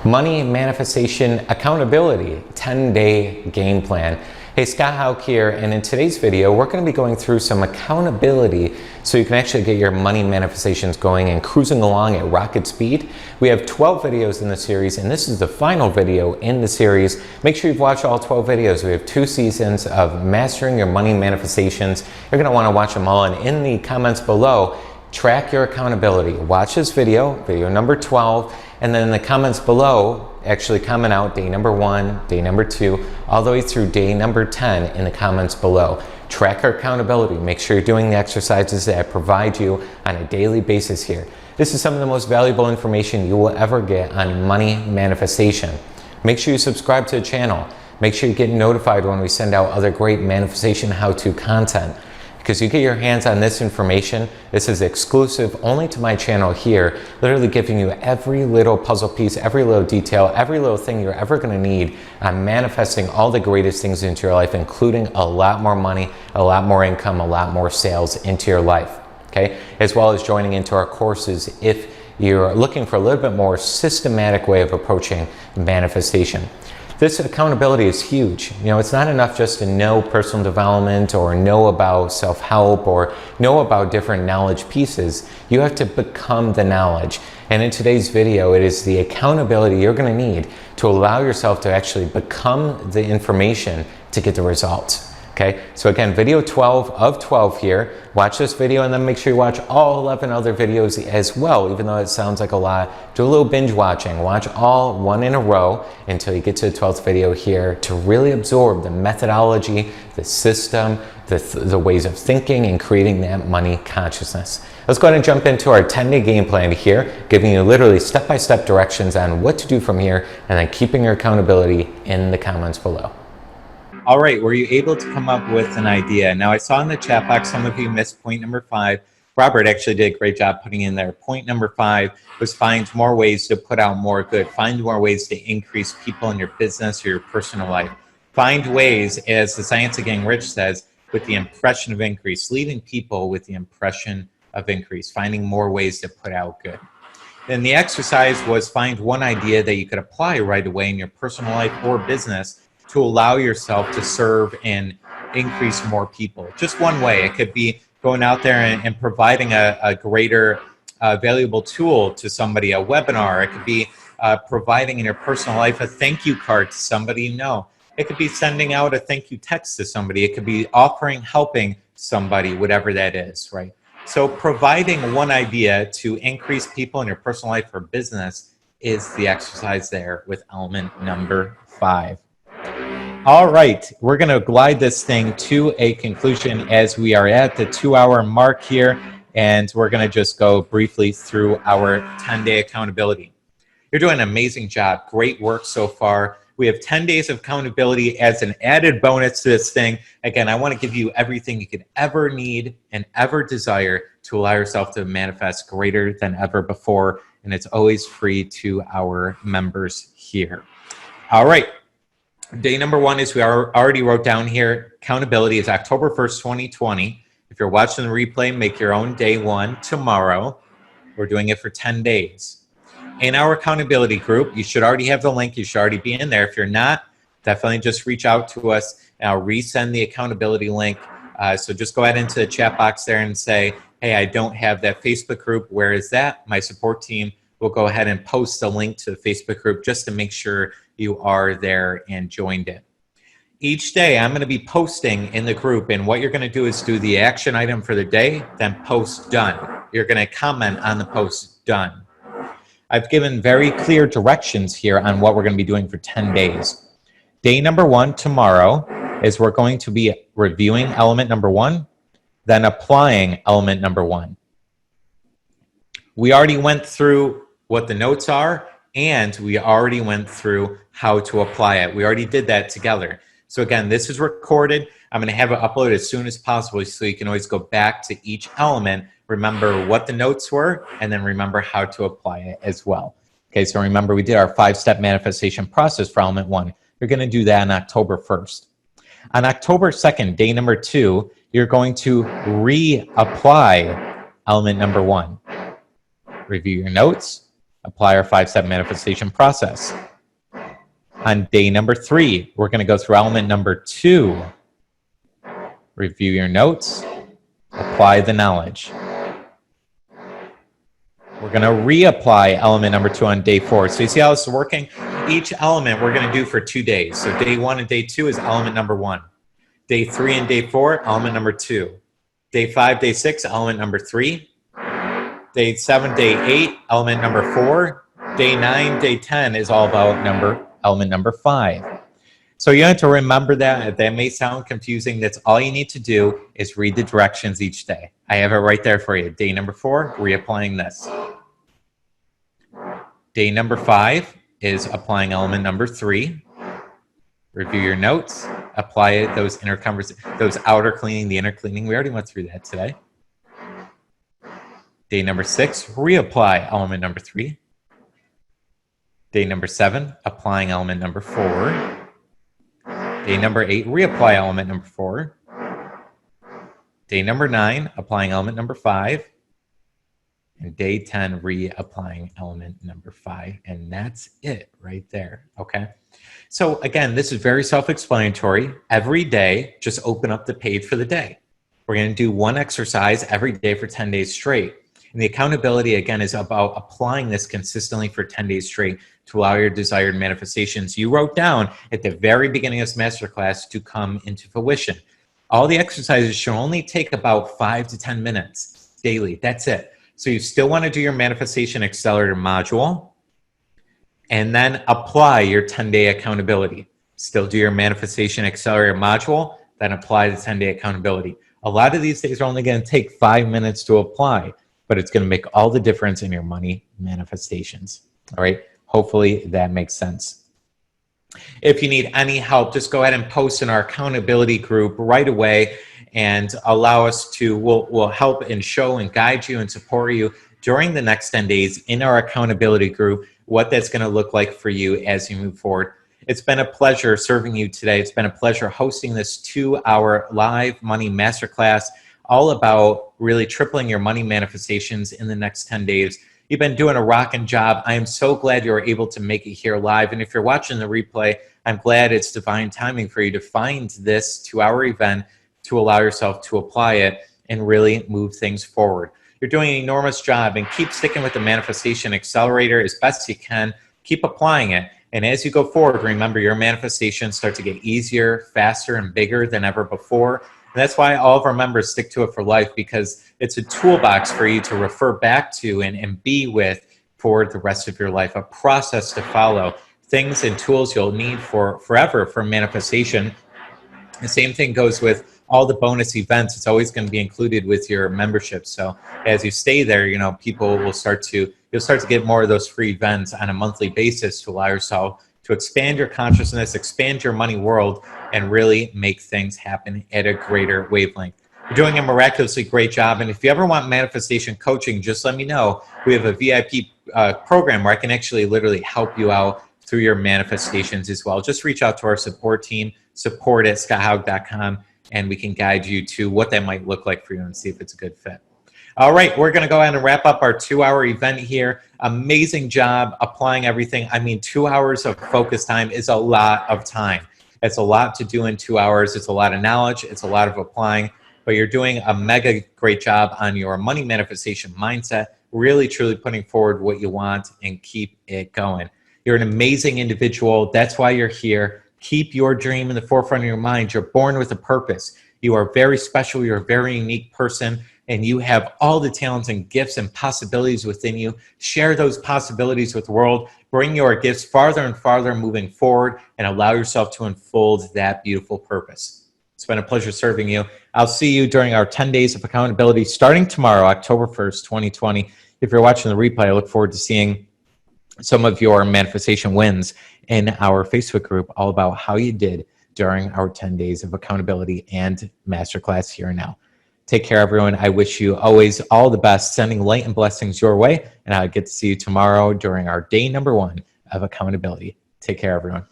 Money Manifestation Accountability 10-Day Game Plan. Hey, Scott Hauk here, and in today's video, we're going to be going through some accountability so you can actually get your money manifestations going and cruising along at rocket speed. We have 12 videos in the series, and this is the final video in the series. Make sure you've watched all 12 videos. We have 2 seasons of mastering your money manifestations. You're going to want to watch them all, and in the comments below, track your accountability. Watch this video number 12, and then in the comments below, actually comment out day number 1, day number 2, all the way through day number 10 in the comments below. Track our accountability. Make sure you're doing the exercises that I provide you on a daily basis here. This is some of the most valuable information you will ever get on money manifestation. Make sure you subscribe to the channel. Make sure you get notified when we send out other great manifestation how-to content. Because you get your hands on this information, this is exclusive only to my channel here, literally giving you every little puzzle piece, every little detail, every little thing you're ever going to need on manifesting all the greatest things into your life, including a lot more money, a lot more income, a lot more sales into your life, okay? As well as joining into our courses if you're looking for a little bit more systematic way of approaching manifestation. This accountability is huge. You know, it's not enough just to know personal development or know about self-help or know about different knowledge pieces. You have to become the knowledge. And in today's video, it is the accountability you're going to need to allow yourself to actually become the information to get the results. Okay, so again, video 12 of 12 here. Watch this video and then make sure you watch all 11 other videos as well, even though it sounds like a lot. Do a little binge watching. Watch all one in a row until you get to the 12th video here to really absorb the methodology, the system, the ways of thinking and creating that money consciousness. Let's go ahead and jump into our 10-day game plan here, giving you literally step-by-step directions on what to do from here and then keeping your accountability in the comments below. All right, were you able to come up with an idea? Now, I saw in the chat box some of you missed point number 5. Robert actually did a great job putting in there. Point number 5 was find more ways to put out more good. Find more ways to increase people in your business or your personal life. Find ways, as the Science of Getting Rich says, with the impression of increase, leading people with the impression of increase, finding more ways to put out good. Then the exercise was find one idea that you could apply right away in your personal life or business to allow yourself to serve and increase more people. Just one way. It could be going out there and providing a greater valuable tool to somebody, a webinar. It could be providing in your personal life a thank you card to somebody you know. It could be sending out a thank you text to somebody. It could be offering, helping somebody, whatever that is, right? So providing one idea to increase people in your personal life or business is the exercise there with element number 5. All right, we're going to glide this thing to a conclusion as we are at the 2-hour mark here, and we're going to just go briefly through our 10-day accountability. You're doing an amazing job. Great work so far. We have 10 days of accountability as an added bonus to this thing. Again, I want to give you everything you could ever need and ever desire to allow yourself to manifest greater than ever before, and it's always free to our members here. All right. Day number 1 is we already wrote down here, accountability is October 1st, 2020. If you're watching the replay, make your own day 1 tomorrow. We're doing it for 10 days. In our accountability group, you should already have the link. You should already be in there. If you're not, definitely just reach out to us and I'll resend the accountability link. So just go ahead into the chat box there and say, hey, I don't have that Facebook group. Where is that? My support team will go ahead and post a link to the Facebook group just to make sure you are there and joined it. Each day I'm going to be posting in the group, and what you're going to do is do the action item for the day, then post done. You're going to comment on the post done. I've given very clear directions here on what we're going to be doing for 10 days. Day number 1 tomorrow is we're going to be reviewing element number 1, then applying element number 1. We already went through what the notes are, and we already went through how to apply it. We already did that together. So again, this is recorded. I'm going to have it uploaded as soon as possible so you can always go back to each element, remember what the notes were, and then remember how to apply it as well. Okay, so remember we did our 5-step manifestation process for element 1. You're going to do that on October 1st. On October 2nd, day number 2, you're going to reapply element number 1. Review your notes, apply our 5-step manifestation process. On day number 3, we're going to go through element number 2. Review your notes, apply the knowledge. We're going to reapply element number 2 on day 4. So you see how this is working? Each element we're going to do for 2 days. So day 1 and day 2 is element number 1. Day 3 and day 4, element number 2. Day 5, day 6, element number 3. Day 7, day 8, element number 4. Day 9, day 10 is all about element number 5. So you have to remember that. If that may sound confusing, that's all you need to do is read the directions each day. I have it right there for you. Day number 4, reapplying this. Day number 5 is applying element number 3. Review your notes, apply it, those outer cleaning, the inner cleaning. We already went through that today. Day number 6, reapply element number 3. Day number 7, applying element number 4. Day number 8, reapply element number 4. Day number 9, applying element number 5. And day 10, reapplying element number 5. And that's it right there, okay? So again, this is very self-explanatory. Every day, just open up the page for the day. We're gonna do one exercise every day for 10 days straight. And the accountability, again, is about applying this consistently for 10 days straight to allow your desired manifestations you wrote down at the very beginning of this masterclass to come into fruition. All the exercises should only take about 5 to 10 minutes daily. That's it. So you still want to do your manifestation accelerator module and then apply your 10-day accountability. Still do your manifestation accelerator module, then apply the 10-day accountability. A lot of these days are only going to take 5 minutes to apply, but it's going to make all the difference in your money manifestations. All right. Hopefully that makes sense. If you need any help, just go ahead and post in our accountability group right away and allow us to, we'll help and show and guide you and support you during the next 10 days in our accountability group, what that's going to look like for you as you move forward. It's been a pleasure serving you today. It's been a pleasure hosting this 2-hour live money masterclass, all about really tripling your money manifestations in the next 10 days. You've been doing a rocking job. I am so glad you were able to make it here live. And if you're watching the replay, I'm glad it's divine timing for you to find this 2-hour event to allow yourself to apply it and really move things forward. You're doing an enormous job, and keep sticking with the manifestation accelerator as best you can. Keep applying it. And as you go forward, remember your manifestations start to get easier, faster, and bigger than ever before. And that's why all of our members stick to it for life, because it's a toolbox for you to refer back to and be with for the rest of your life, a process to follow, things and tools you'll need for forever for manifestation. The same thing goes with all the bonus events. It's always going to be included with your membership. So as you stay there, you know, people will you'll start to get more of those free events on a monthly basis to allow yourself to expand your consciousness, expand your money world, and really make things happen at a greater wavelength. You're doing a miraculously great job. And if you ever want manifestation coaching, just let me know. We have a VIP program where I can actually literally help you out through your manifestations as well. Just reach out to our support team, support@scotthaug.com, and we can guide you to what that might look like for you and see if it's a good fit. All right, we're going to go ahead and wrap up our 2-hour event here. Amazing job applying everything. I mean, 2 hours of focus time is a lot of time. It's a lot to do in 2 hours. It's a lot of knowledge. It's a lot of applying. But you're doing a mega great job on your money manifestation mindset, really, truly putting forward what you want and keep it going. You're an amazing individual. That's why you're here. Keep your dream in the forefront of your mind. You're born with a purpose. You are very special. You're a very unique person, and you have all the talents and gifts and possibilities within you. Share those possibilities with the world. Bring your gifts farther and farther moving forward, and allow yourself to unfold that beautiful purpose. It's been a pleasure serving you. I'll see you during our 10 days of accountability starting tomorrow, October 1st, 2020. If you're watching the replay, I look forward to seeing some of your manifestation wins in our Facebook group, all about how you did during our 10 days of accountability and masterclass here and now. Take care, everyone. I wish you always all the best, sending light and blessings your way, and I'll get to see you tomorrow during our day number 1 of accountability. Take care, everyone.